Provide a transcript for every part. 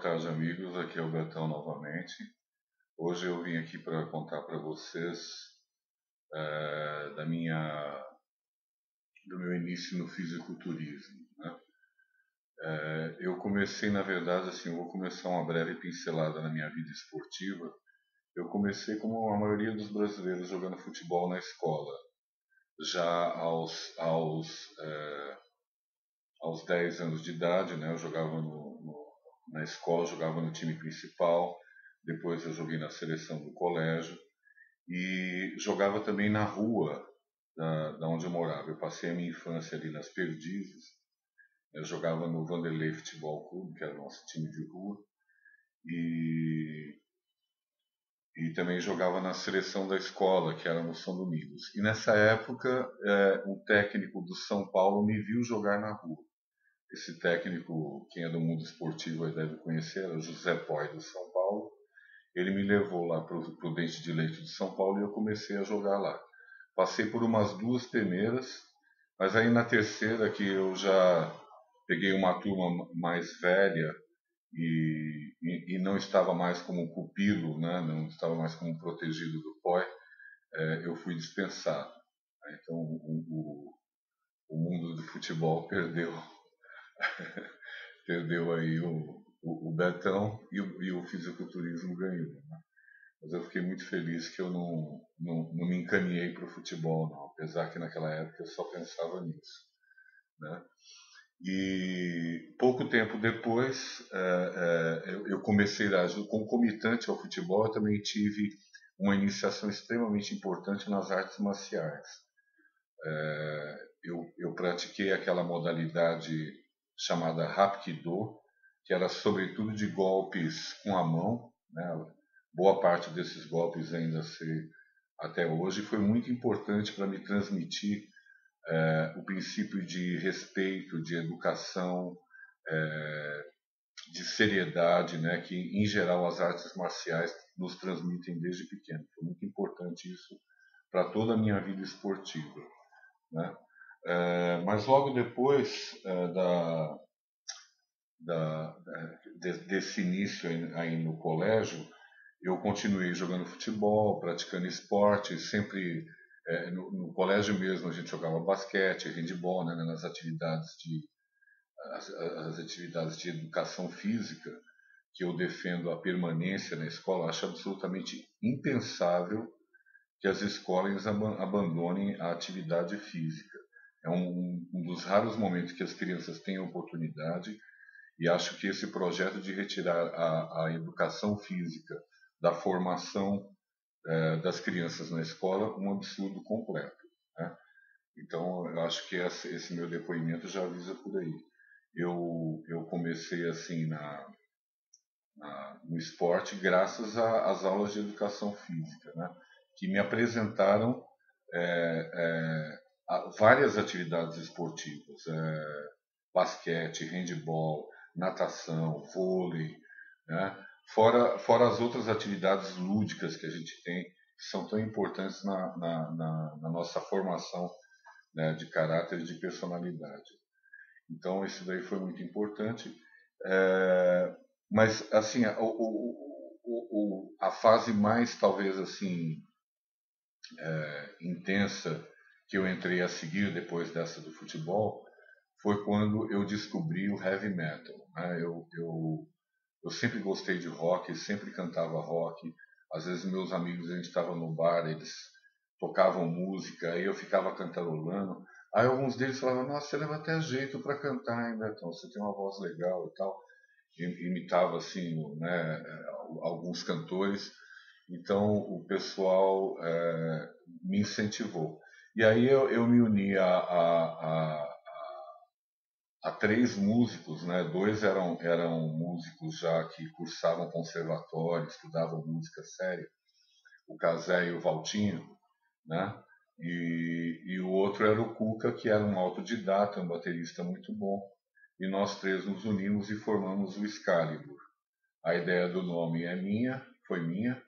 tarde, amigos. Aqui é o Betão novamente. Hoje eu vim aqui para contar para vocês da do meu início no fisiculturismo, né? Eu comecei, na verdade, assim, eu vou começar uma breve pincelada na minha vida esportiva. Eu comecei como a maioria dos brasileiros jogando futebol na escola. Já aos 10 anos de idade, né, eu jogava na escola, jogava no time principal. Depois eu joguei na seleção do colégio e jogava também na rua da onde eu morava. Eu passei a minha infância ali nas Perdizes. Eu jogava no Vanderlei Futebol Clube, que era o nosso time de rua, e, e também jogava na seleção da escola, que era no São Domingos. E nessa época, um técnico do São Paulo me viu jogar na rua. Esse técnico, quem é do mundo esportivo aí deve conhecer, era o José Poi do São Paulo. Ele me levou lá para o Dente de Leite de São Paulo e eu comecei a jogar lá. Passei por umas duas peneiras, mas aí na terceira, que eu já peguei uma turma mais velha e não estava mais como pupilo, né? Não estava mais como protegido do POI, eu fui dispensado. Então o mundo do futebol perdeu aí o Betão e o fisiculturismo ganhou, né? Mas eu fiquei muito feliz que eu não me encaminhei para o futebol, não, apesar que naquela época eu só pensava nisso, né? E pouco tempo depois, eu comecei a agir concomitante ao futebol. Eu também tive uma iniciação extremamente importante nas artes marciais. Eu pratiquei aquela modalidade chamada Hapkido, que era sobretudo de golpes com a mão, né? Boa parte desses golpes ainda se até hoje foi muito importante para me transmitir o princípio de respeito, de educação, de seriedade, né, que em geral as artes marciais nos transmitem desde pequeno. Foi muito importante isso para toda a minha vida esportiva, né? Mas logo depois desse início aí no colégio, eu continuei jogando futebol, praticando esporte, sempre no colégio mesmo a gente jogava basquete, handebol, né, nas as atividades de educação física, que eu defendo a permanência na escola. Acho absolutamente impensável que as escolas abandonem a atividade física. É um dos raros momentos que as crianças têm oportunidade, e acho que esse projeto de retirar a educação física da formação das crianças na escola, um absurdo completo, né? Então, eu acho que esse meu depoimento já avisa por aí. Eu comecei assim no esporte graças às aulas de educação física, né? Que me apresentaram várias atividades esportivas, basquete, handebol, natação, vôlei, né? Fora as outras atividades lúdicas que a gente tem, que são tão importantes na nossa formação, né, de caráter e de personalidade. Então, isso daí foi muito importante. Mas, assim, a fase mais, talvez, assim, intensa que eu entrei a seguir depois dessa do futebol foi quando eu descobri o heavy metal, né? Eu sempre gostei de rock, sempre cantava rock. Às vezes meus amigos, a gente estava no bar, eles tocavam música, aí eu ficava cantarolando. Aí alguns deles falavam: nossa, você leva até jeito para cantar, hein, Betão? Você tem uma voz legal e tal. Imitava assim, né, alguns cantores. Então o pessoal me incentivou. E aí eu me uni a três músicos, né? Dois eram músicos já que cursavam conservatório, estudavam música séria, o Casé e o Valtinho, né? E o outro era o Cuca, que era um autodidata, um baterista muito bom. E nós três nos unimos e formamos o Excalibur. A ideia do nome foi minha,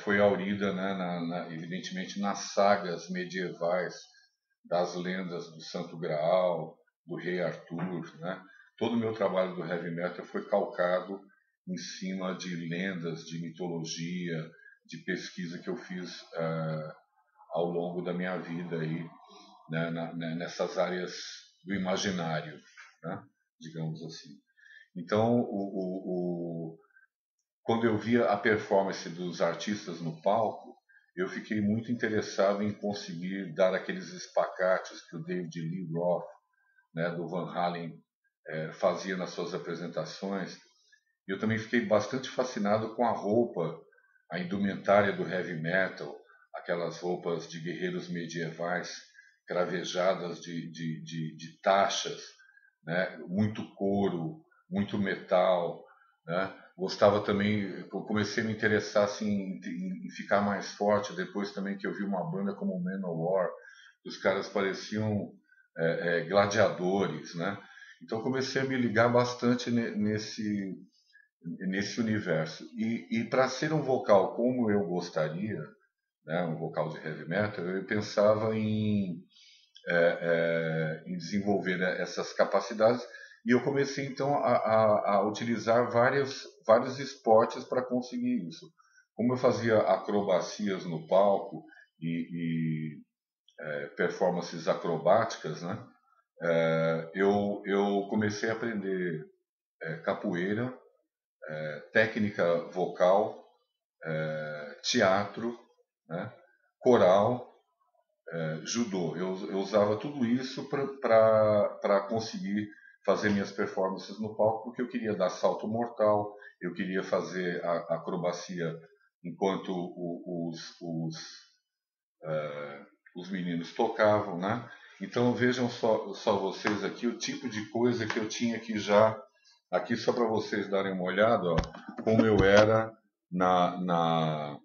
foi aurida, né, evidentemente nas sagas medievais das lendas do Santo Graal, do Rei Arthur, né? Todo o meu trabalho do heavy metal foi calcado em cima de lendas, de mitologia, de pesquisa que eu fiz ao longo da minha vida aí, né, nessas áreas do imaginário, né, digamos assim. Então, quando eu via a performance dos artistas no palco, eu fiquei muito interessado em conseguir dar aqueles espacates que o David Lee Roth, né, do Van Halen, fazia nas suas apresentações. E eu também fiquei bastante fascinado com a roupa, a indumentária do heavy metal, aquelas roupas de guerreiros medievais, cravejadas de taxas, né? Muito couro, muito metal. Né? Gostava também, eu comecei a me interessar assim, em ficar mais forte depois também que eu vi uma banda como Manowar, os caras pareciam gladiadores, né? Então comecei a me ligar bastante nesse universo. E para ser um vocal como eu gostaria, né, um vocal de heavy metal, eu pensava em desenvolver essas capacidades e eu comecei então a utilizar vários esportes para conseguir isso. Como eu fazia acrobacias no palco e performances acrobáticas, né, eu comecei a aprender capoeira, técnica vocal, teatro, né, coral, judô. Eu usava tudo isso para conseguir fazer minhas performances no palco, porque eu queria dar salto mortal, eu queria fazer a acrobacia enquanto os meninos tocavam, né? Então vejam só vocês aqui o tipo de coisa que eu tinha aqui já, aqui só para vocês darem uma olhada, ó, como eu era na, na,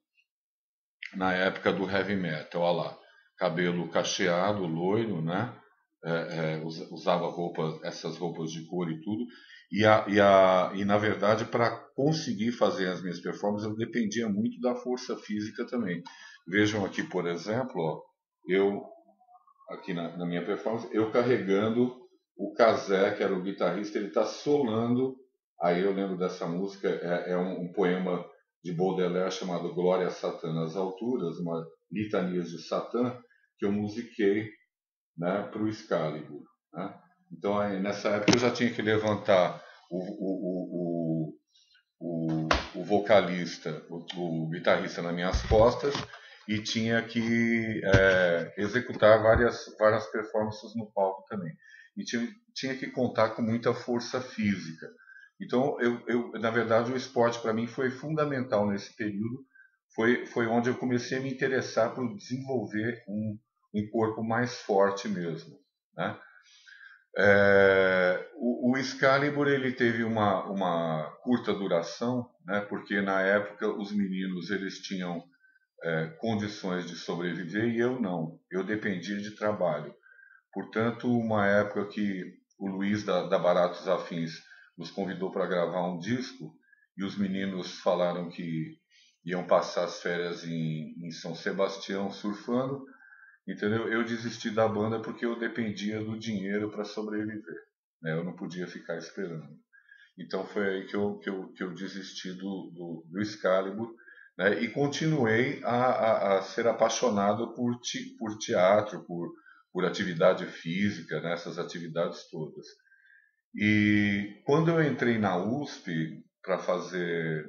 na época do heavy metal, olha lá, cabelo cacheado, loiro, né? Usava essas roupas de cor e tudo. E na verdade, para conseguir fazer as minhas performances, eu dependia muito da força física também. Vejam aqui, por exemplo, ó, eu aqui na minha performance, eu carregando o Cazé, que era o guitarrista, ele está solando. Aí eu lembro dessa música, é um poema de Baudelaire chamado Glória a Satã nas Alturas, uma litania de Satã, que eu musiquei, né, para o Excalibur. Né? Então, aí, nessa época, eu já tinha que levantar o vocalista, o guitarrista nas minhas costas e tinha que executar várias performances no palco também. E tinha que contar com muita força física. Então, na verdade, o esporte para mim foi fundamental nesse período. Foi onde eu comecei a me interessar por desenvolver um corpo mais forte mesmo. Né? O Excalibur ele teve uma curta duração, né, porque na época os meninos eles tinham condições de sobreviver e eu não. Eu dependia de trabalho. Portanto, uma época que o Luiz da Baratos Afins nos convidou para gravar um disco e os meninos falaram que iam passar as férias em São Sebastião surfando, entendeu? Eu desisti da banda porque eu dependia do dinheiro para sobreviver. Né? Eu não podia ficar esperando. Então foi aí que eu desisti do Excalibur, né? E continuei a ser apaixonado por teatro, por atividade física, né? Essas atividades todas. E quando eu entrei na USP para fazer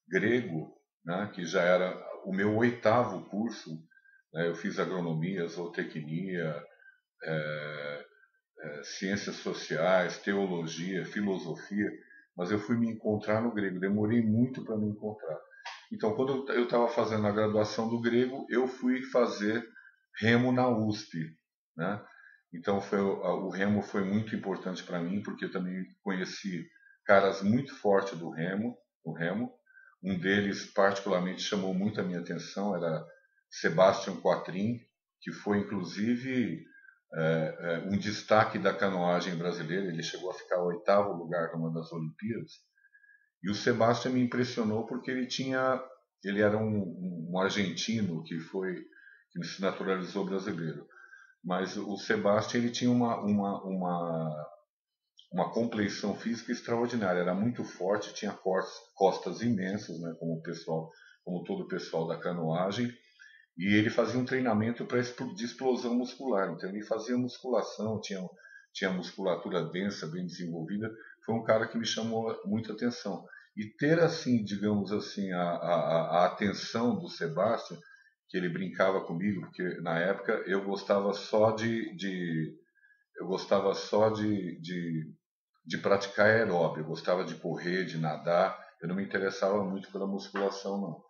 grego, né? Que já era o meu oitavo curso, né? Eu fiz agronomia, zootecnia, ciências sociais, teologia, filosofia, mas eu fui me encontrar no grego, demorei muito para me encontrar. Então, quando eu estava fazendo a graduação do grego, eu fui fazer remo na USP, né? Então, o remo foi muito importante para mim, porque eu também conheci caras muito fortes do remo. Um deles, particularmente, chamou muito a minha atenção, era Sebastian Quatrin, que foi, inclusive, um destaque da canoagem brasileira. Ele chegou a ficar em oitavo lugar numa das Olimpíadas. E o Sebastião me impressionou porque ele era um argentino que se naturalizou brasileiro. Mas o Sebastião ele tinha uma compleição física extraordinária. Era muito forte, tinha costas imensas, né, como todo o pessoal da canoagem. E ele fazia um treinamento de explosão muscular. Então ele fazia musculação, tinha musculatura densa, bem desenvolvida. Foi um cara que me chamou muita atenção. E ter assim, digamos assim, a atenção do Sebastian, que ele brincava comigo, porque na época eu gostava só de praticar aeróbio, eu gostava de correr, de nadar, eu não me interessava muito pela musculação, não.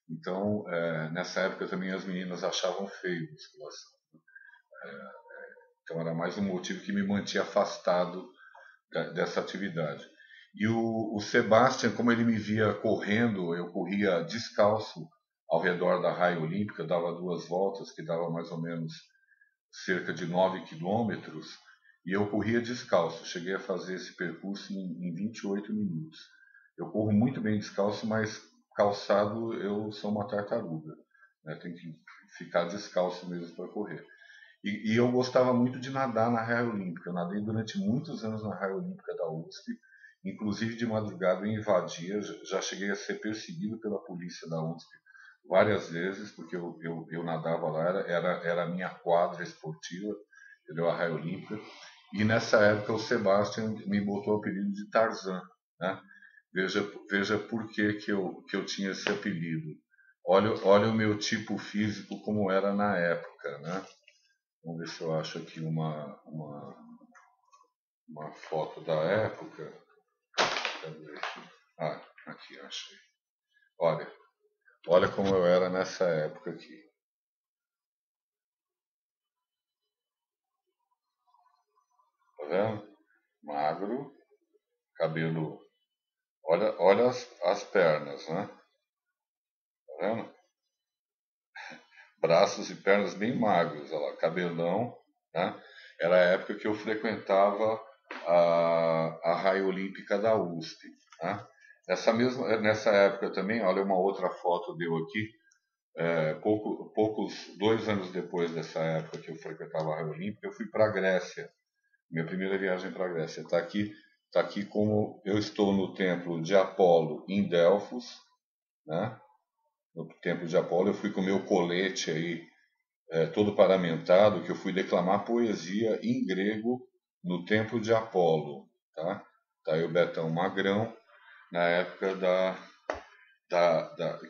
Então, nessa época também as meninas achavam feio musculação. Então era mais um motivo que me mantinha afastado dessa atividade. E o Sebastian, como ele me via correndo, eu corria descalço ao redor da raia olímpica, dava 2 voltas, que dava mais ou menos cerca de 9 quilômetros, e eu corria descalço. Cheguei a fazer esse percurso em 28 minutos. Eu corro muito bem descalço, mas calçado eu sou uma tartaruga, né? Tem que ficar descalço mesmo para correr. E eu gostava muito de nadar na raia olímpica. Eu nadei durante muitos anos na raia olímpica da USP, inclusive de madrugada eu invadia, já cheguei a ser perseguido pela polícia da USP várias vezes, porque eu nadava lá, era a minha quadra esportiva, entendeu? A raia olímpica. E nessa época o Sebastian me botou o apelido de Tarzan, né? Veja por que eu tinha esse apelido. Olha o meu tipo físico como era na época, né? Vamos ver se eu acho aqui uma foto da época. Cadê? Ah, aqui, achei. Olha como eu era nessa época aqui. Tá vendo? Magro, cabelo. Olha as pernas, né? Tá vendo? Braços e pernas bem magros, olha lá, cabelão, né? Era a época que eu frequentava a raia olímpica da USP, né? Nessa época também, olha uma outra foto deu aqui, poucos 2 anos depois dessa época que eu frequentava a raia olímpica, eu fui para a Grécia, minha primeira viagem para a Grécia. Tá aqui como eu estou no templo de Apolo em Delfos, né? No templo de Apolo, eu fui com o meu colete aí, todo paramentado, que eu fui declamar poesia em grego no templo de Apolo, tá? Tá aí o Betão Magrão, na época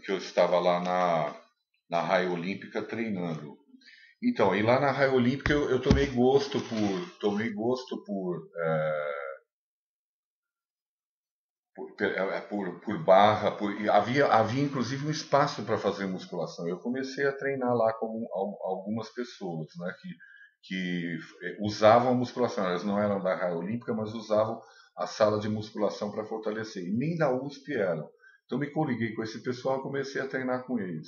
que eu estava lá na raia olímpica treinando. Então, e lá na raia olímpica eu tomei gosto por barra, havia inclusive um espaço para fazer musculação. Eu comecei a treinar lá com algumas pessoas, né, que usavam a musculação. Elas não eram da raia olímpica, mas usavam a sala de musculação para fortalecer. E nem da USP eram. Então me coliguei com esse pessoal e comecei a treinar com eles.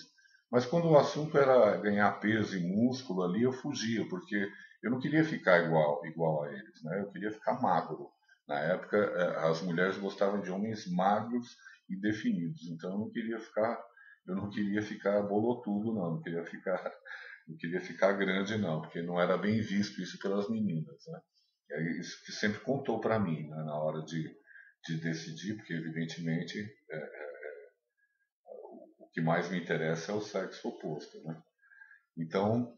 Mas quando o assunto era ganhar peso e músculo ali, eu fugia, porque eu não queria ficar igual a eles, né? Eu queria ficar magro. Na época, as mulheres gostavam de homens magros e definidos. Então eu não queria ficar bolotudo, não. Não queria ficar grande, não, porque não era bem visto isso pelas meninas, né? É isso que sempre contou para mim, né, na hora de decidir, porque evidentemente o que mais me interessa é o sexo oposto, né? Então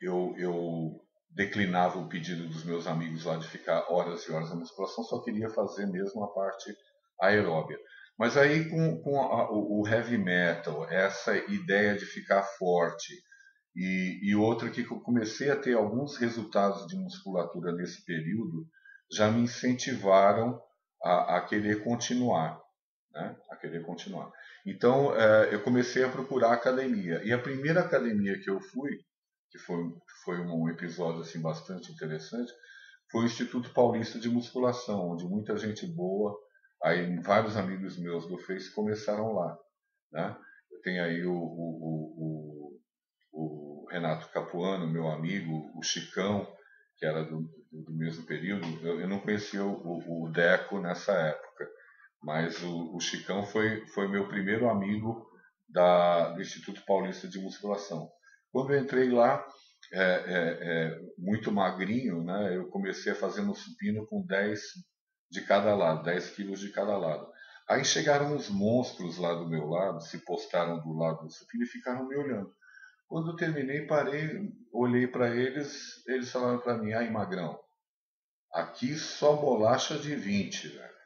eu declinava o pedido dos meus amigos lá de ficar horas e horas na musculação, só queria fazer mesmo a parte aeróbia. Mas aí o heavy metal, essa ideia de ficar forte e outra que eu comecei a ter alguns resultados de musculatura nesse período, já me incentivaram a querer continuar, né? A querer continuar. Então eu comecei a procurar academia. E a primeira academia que eu fui, que foi um episódio assim bastante interessante, foi o Instituto Paulista de Musculação, onde muita gente boa, aí vários amigos meus do Face começaram lá, né? Eu tenho aí o Renato Capuano, meu amigo, o Chicão, que era do mesmo período. Eu não conhecia o Deco nessa época, mas o Chicão foi meu primeiro amigo do Instituto Paulista de Musculação. Quando eu entrei lá, muito magrinho, né? Eu comecei a fazer no supino com 10 de cada lado, 10 quilos de cada lado. Aí chegaram os monstros lá do meu lado, se postaram do lado do supino e ficaram me olhando. Quando eu terminei, parei, olhei para eles, eles falaram para mim: ai, magrão, aqui só bolacha de 20, velho.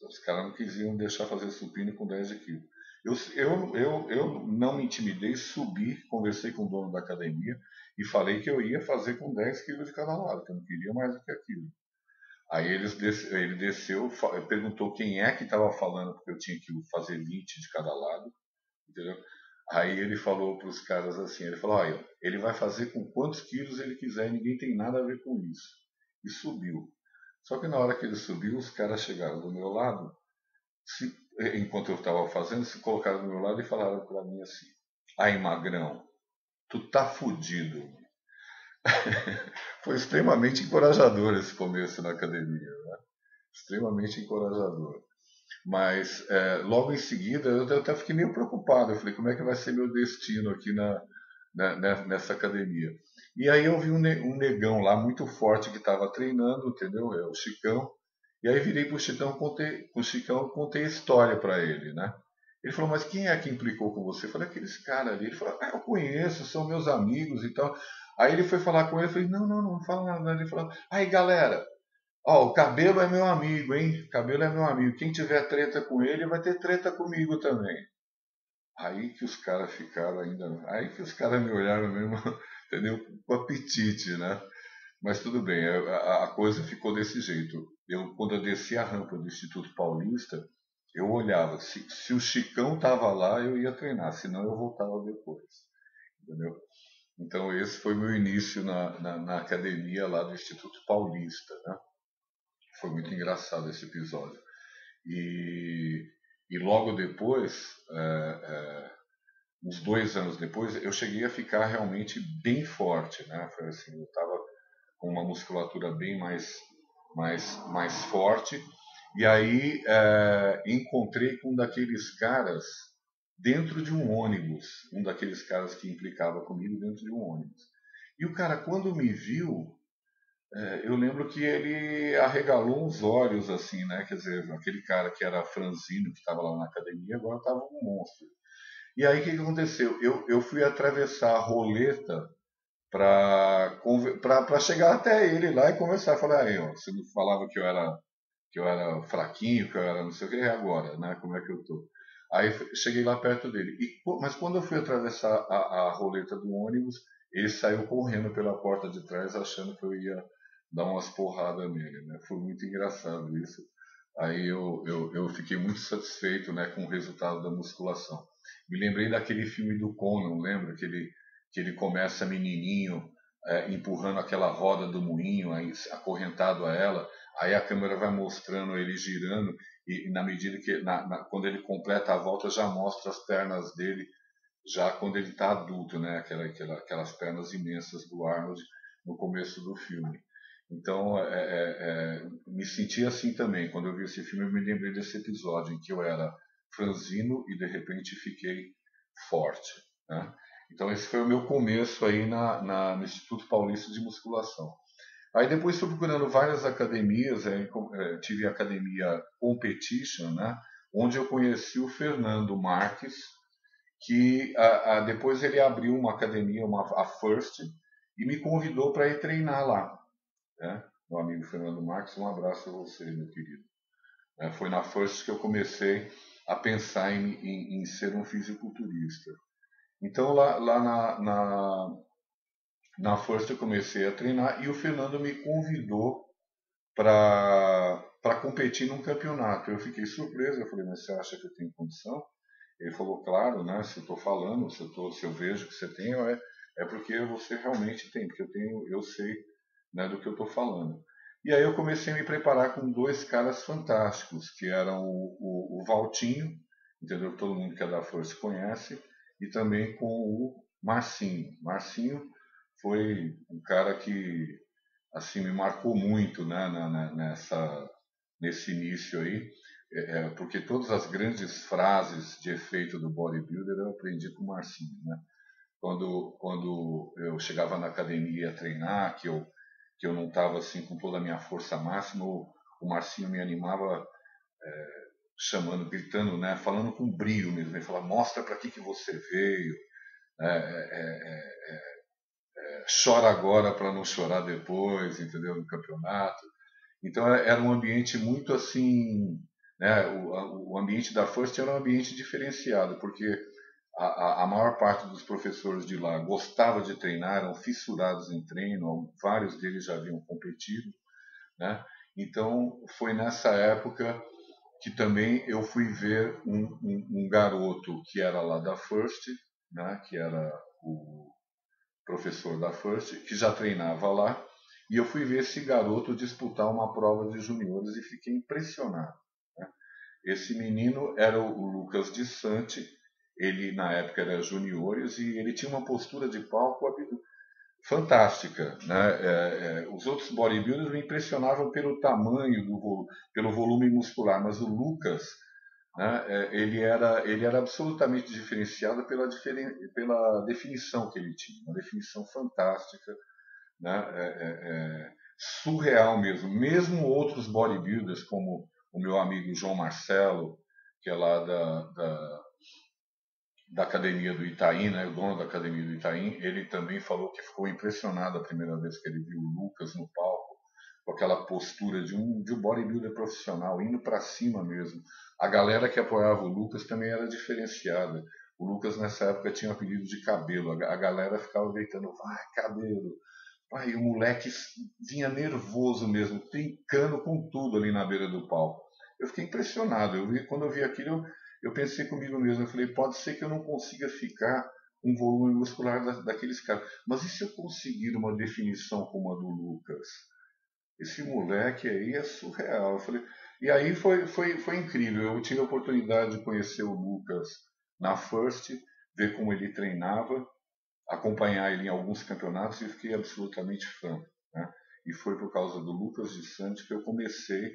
Os caras não quisiam deixar fazer supino com 10 de quilo. Eu não me intimidei, subi, conversei com o dono da academia e falei que eu ia fazer com 10 quilos de cada lado, que eu não queria mais do que aquilo. Aí ele desceu, perguntou quem é que estava falando, porque eu tinha que fazer 20 de cada lado, entendeu? Aí ele falou para os caras assim, ele falou, olha, ele vai fazer com quantos quilos ele quiser, e ninguém tem nada a ver com isso. E subiu. Só que na hora que ele subiu, os caras chegaram do meu lado, se, enquanto eu estava fazendo, se colocaram do meu lado e falaram para mim assim, aí magrão, tu tá fudido. Foi extremamente encorajador esse começo na academia, né? Extremamente encorajador. Mas logo em seguida eu até fiquei meio preocupado. Eu falei, como é que vai ser meu destino aqui nessa academia? E aí eu vi um negão lá muito forte que estava treinando, entendeu? É o Chicão. E aí virei pro Chicão, contei a história para ele, né? Ele falou, mas quem é que implicou com você? Eu falei, aqueles caras ali. Ele falou, eu conheço, são meus amigos e tal. Aí ele foi falar com ele, eu falei, não, não, não fala nada. Ele falou, aí galera, ó, o Cabelo é meu amigo, hein? O Cabelo é meu amigo. Quem tiver treta com ele vai ter treta comigo também. Aí que os caras ficaram ainda. Aí que os caras me olharam mesmo, entendeu? Com apetite, né? Mas tudo bem, a coisa ficou desse jeito. Quando eu desci a rampa do Instituto Paulista, eu olhava. Se o Chicão tava lá, eu ia treinar, senão eu voltava depois. Entendeu? Então esse foi meu início na academia lá do Instituto Paulista, né? Foi muito engraçado esse episódio. E, e logo depois, uns 2 anos depois, eu cheguei a ficar realmente bem forte, né? Foi assim, eu estava com uma musculatura bem mais forte. E aí encontrei com um daqueles caras dentro de um ônibus, um daqueles caras que implicava comigo dentro de um ônibus. E o cara, quando me viu, eu lembro que ele arregalou os olhos, assim, né? Quer dizer, aquele cara que era franzino, que estava lá na academia, agora estava um monstro. E aí, o que aconteceu? Eu fui atravessar a roleta para chegar até ele lá e conversar. Falei, aí, ó, você me falava que eu era fraquinho, que eu era não sei o que, e agora, né? Como é que eu tô? Aí cheguei lá perto dele. Mas quando eu fui atravessar a roleta do ônibus, ele saiu correndo pela porta de trás, achando que eu ia dar umas porradas nele, né? Foi muito engraçado isso. Aí eu fiquei muito satisfeito, né, com o resultado da musculação. Me lembrei daquele filme do Conan, lembra? Que ele começa menininho, empurrando aquela roda do moinho, aí, acorrentado a ela, aí a câmera vai mostrando ele girando, e na medida que, quando ele completa a volta, já mostra as pernas dele, já quando ele está adulto, né? Aquelas pernas imensas do Arnold no começo do filme. Então, me senti assim também. Quando eu vi esse filme, eu me lembrei desse episódio em que eu era franzino e de repente fiquei forte, né? Então, esse foi o meu começo aí no Instituto Paulista de Musculação. Aí depois fui procurando várias academias, tive a academia Competition, né? Onde eu conheci o Fernando Marques, que depois ele abriu uma academia, a First, e me convidou para ir treinar lá, né? Meu amigo Fernando Marques, um abraço a você, meu querido. Foi na First que eu comecei a pensar em ser um fisiculturista. Então lá na First eu comecei a treinar e o Fernando me convidou para competir num campeonato. Eu fiquei surpreso, eu falei, mas você acha que eu tenho condição? Ele falou, claro, né? Se eu estou falando, se eu vejo que você tem, é porque você realmente tem, porque eu sei, né, do que eu estou falando. E aí eu comecei a me preparar com dois caras fantásticos, que eram o Valtinho, entendeu? Todo mundo que é da Força conhece, e também com o Marcinho. Marcinho foi um cara que assim me marcou muito, né, nesse início aí, porque todas as grandes frases de efeito do bodybuilder eu aprendi com o Marcinho, né? Quando eu chegava na academia e ia treinar, que eu não estava assim com toda a minha força máxima, o Marcinho me animava chamando, gritando, né, falando com brio mesmo. Ele falava: mostra para que você veio, chora agora para não chorar depois, entendeu? No campeonato. Então era um ambiente muito assim, né? O ambiente da First era um ambiente diferenciado, porque a maior parte dos professores de lá gostava de treinar, eram fissurados em treino, vários deles já haviam competido, né? Então foi nessa época que também eu fui ver um garoto que era lá da First, né? Que era o professor da First, que já treinava lá, e eu fui ver esse garoto disputar uma prova de juniores e fiquei impressionado. Né? Esse menino era o Lucas de Santi, ele na época era juniores e ele tinha uma postura de palco fantástica. Né? Os outros bodybuilders me impressionavam pelo tamanho, pelo volume muscular, mas o Lucas, né, ele era absolutamente diferenciado pela definição que ele tinha, uma definição fantástica, né, surreal mesmo. Mesmo outros bodybuilders, como o meu amigo João Marcelo, que é lá da academia do Itaim, né, o dono da academia do Itaim, ele também falou que ficou impressionado a primeira vez que ele viu o Lucas no palco, com aquela postura de um bodybuilder profissional, indo para cima mesmo. A galera que apoiava o Lucas também era diferenciada. O Lucas nessa época tinha um apelido de cabelo, a galera ficava gritando: vai cabelo, vai. E o moleque vinha nervoso mesmo, trincando com tudo ali na beira do palco. Eu fiquei impressionado. Quando eu vi aquilo, eu pensei comigo mesmo, eu falei: pode ser que eu não consiga ficar com um volume muscular daqueles caras, mas e se eu conseguir uma definição como a do Lucas? Esse moleque aí é surreal. Eu falei, e aí foi incrível. Eu tive a oportunidade de conhecer o Lucas na First, ver como ele treinava, acompanhar ele em alguns campeonatos e fiquei absolutamente fã. Né? E foi por causa do Lucas de Santos que eu comecei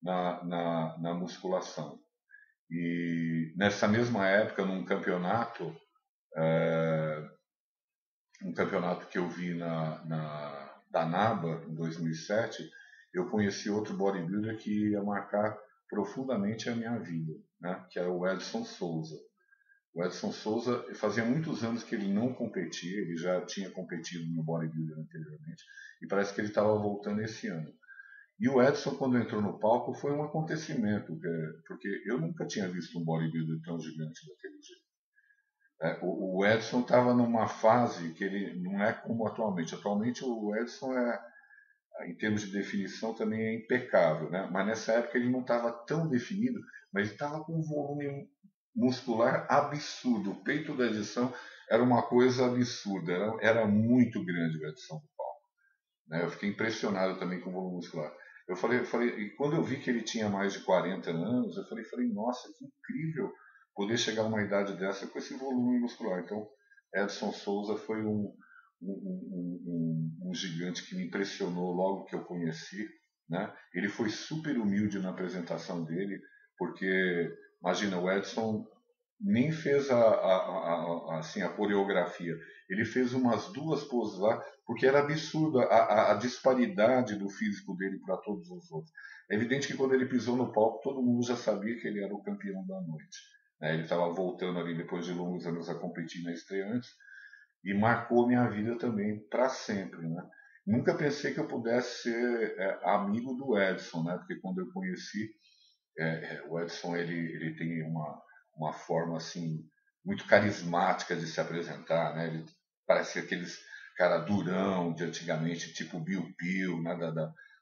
na musculação. E nessa mesma época, num campeonato, um campeonato que eu vi da NABA, em 2007, eu conheci outro bodybuilder que ia marcar profundamente a minha vida, né? Que é o Edson Souza. O Edson Souza, fazia muitos anos que ele não competia, ele já tinha competido no bodybuilder anteriormente, e parece que ele estava voltando esse ano. E o Edson, quando entrou no palco, foi um acontecimento, porque eu nunca tinha visto um bodybuilder tão gigante daquele jeito. O Edson estava numa fase que ele não é como atualmente. Atualmente o Edson em termos de definição também é impecável, né? Mas nessa época ele não estava tão definido, mas ele estava com um volume muscular absurdo. O peito da edição era uma coisa absurda, era muito grande a edição do palco. Né? Eu fiquei impressionado também com o volume muscular. Eu falei, e quando eu vi que ele tinha mais de 40 anos, eu falei, nossa, que incrível poder chegar a uma idade dessa com esse volume muscular. Então, Edson Souza foi um gigante que me impressionou logo que eu conheci. Né? Ele foi super humilde na apresentação dele, porque, imagina, o Edson nem fez assim, a coreografia. Ele fez umas duas poses lá, porque era absurda a disparidade do físico dele para todos os outros. É evidente que quando ele pisou no palco, todo mundo já sabia que ele era o campeão da noite. Né? Ele estava voltando ali depois de longos anos a competir na estreantes e marcou minha vida também para sempre. Né? Nunca pensei que eu pudesse ser amigo do Edson, né? Porque quando eu conheci, o Edson ele tem uma forma assim muito carismática de se apresentar, né? Ele parece aqueles cara durão de antigamente, tipo Bill Peel, né?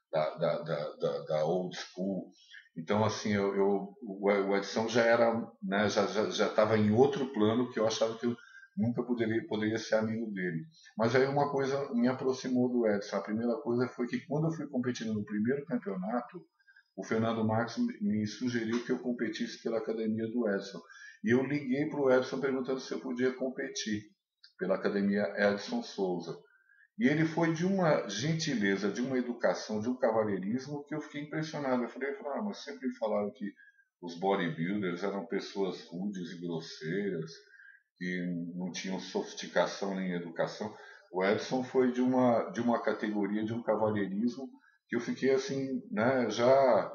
Da old school. Então assim, o Edson já era, né? Já estava em outro plano que eu achava que eu nunca poderia ser amigo dele. Mas aí uma coisa me aproximou do Edson. A primeira coisa foi que quando eu fui competindo no primeiro campeonato, o Fernando Marques me sugeriu que eu competisse pela academia do Edson. E eu liguei para o Edson perguntando se eu podia competir pela academia Edson Souza. E ele foi de uma gentileza, de uma educação, de um cavalheirismo que eu fiquei impressionado. Eu falei, mas sempre falaram que os bodybuilders eram pessoas rudes e grosseiras. que não tinham sofisticação nem educação. O Edson foi de uma categoria, de um cavalheirismo, que eu fiquei assim, né, já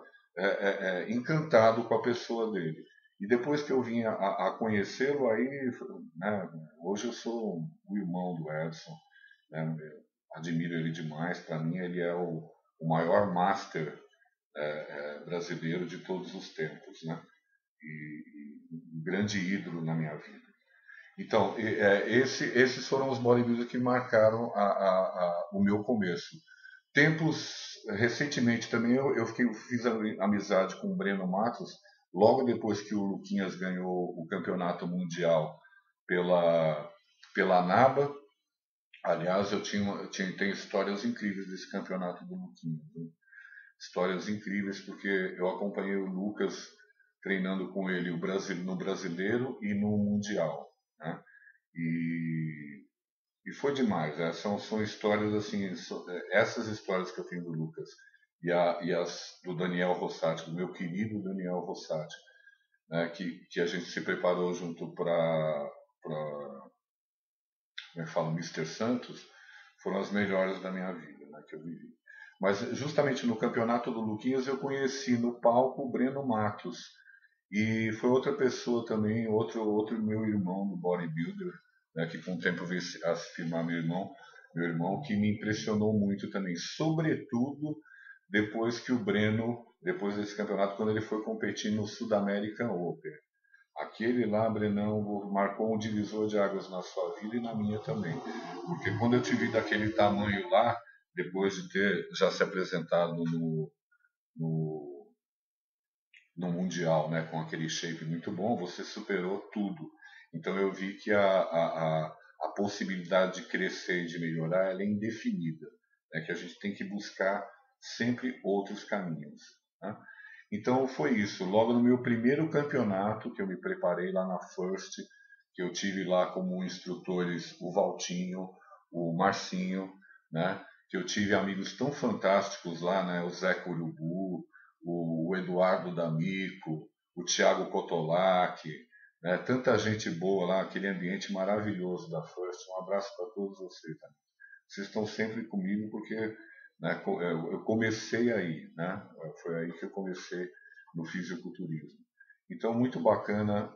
encantado com a pessoa dele. E depois que eu vim a conhecê-lo, aí, né, hoje eu sou o irmão do Edson, né, admiro ele demais. Para mim, ele é o maior master brasileiro de todos os tempos, né? E um grande ídolo na minha vida. Então, esses foram os bodybuilders que marcaram o meu começo. Tempos recentemente também fiz amizade com o Breno Matos, logo depois que o Luquinhas ganhou o campeonato mundial pela, pela NABA. Aliás, tenho histórias incríveis desse campeonato do Luquinhas. Né? Histórias incríveis, porque eu acompanhei o Lucas treinando com ele no brasileiro e no mundial. Né? E, e foi demais. Né? São histórias assim, essas histórias que eu tenho do Lucas e as do Daniel Rossati, do meu querido Daniel Rossati, né? que a gente se preparou junto para, como é que fala, Mister Santos, foram as melhores da minha vida, né? Que eu vivi. Mas justamente no campeonato do Luquinhas eu conheci no palco o Breno Matos. E foi outra pessoa também, outro meu irmão do bodybuilder, né, que com o tempo veio a se firmar meu irmão, que me impressionou muito também, sobretudo depois que o Breno, depois desse campeonato, quando ele foi competir no Sudamerican Open. Aquele lá, Brenão, marcou um divisor de águas na sua vida e na minha também. Porque quando eu te vi daquele tamanho lá, depois de ter já se apresentado no, no Mundial, né, com aquele shape muito bom, você superou tudo. Então eu vi que a possibilidade de crescer e de melhorar ela é indefinida, né, que a gente tem que buscar sempre outros caminhos. Né? Então foi isso. Logo no meu primeiro campeonato, que eu me preparei lá na First, que eu tive lá como instrutores o Valtinho, o Marcinho, né? Que eu tive amigos tão fantásticos lá, né? O Zé Curubu, o Eduardo D'Amico, o Thiago Cotolac, né? Tanta gente boa lá, aquele ambiente maravilhoso da First. Um abraço para todos vocês. Tá? Vocês estão sempre comigo porque, né, eu comecei aí, né? Foi aí que eu comecei no fisiculturismo. Então, muito bacana.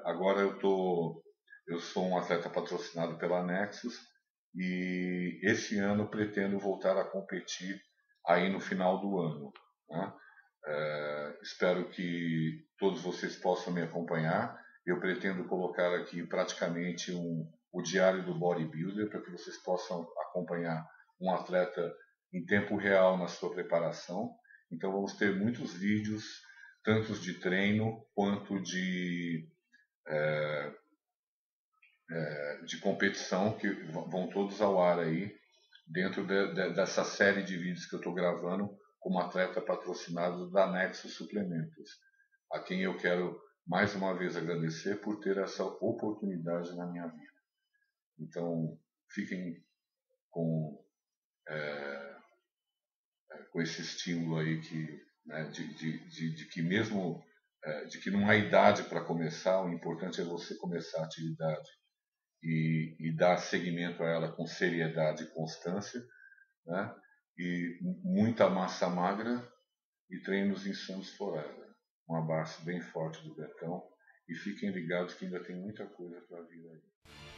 Agora eu sou um atleta patrocinado pela Nexus e esse ano pretendo voltar a competir aí no final do ano. Né? Espero que todos vocês possam me acompanhar. Eu pretendo colocar aqui praticamente o diário do bodybuilder para que vocês possam acompanhar um atleta em tempo real na sua preparação. Então vamos ter muitos vídeos, tanto de treino quanto de competição, que vão todos ao ar aí, dentro dessa série de vídeos que eu estou gravando como atleta patrocinado da Nexus Suplementos, a quem eu quero mais uma vez agradecer por ter essa oportunidade na minha vida. Então, fiquem com, com esse estímulo aí que, né, de que mesmo de que não há idade para começar, o importante é você começar a atividade e dar seguimento a ela com seriedade e constância, né? E muita massa magra e treinos insanos forever. Um abraço bem forte do Betão e fiquem ligados que ainda tem muita coisa para vir aí.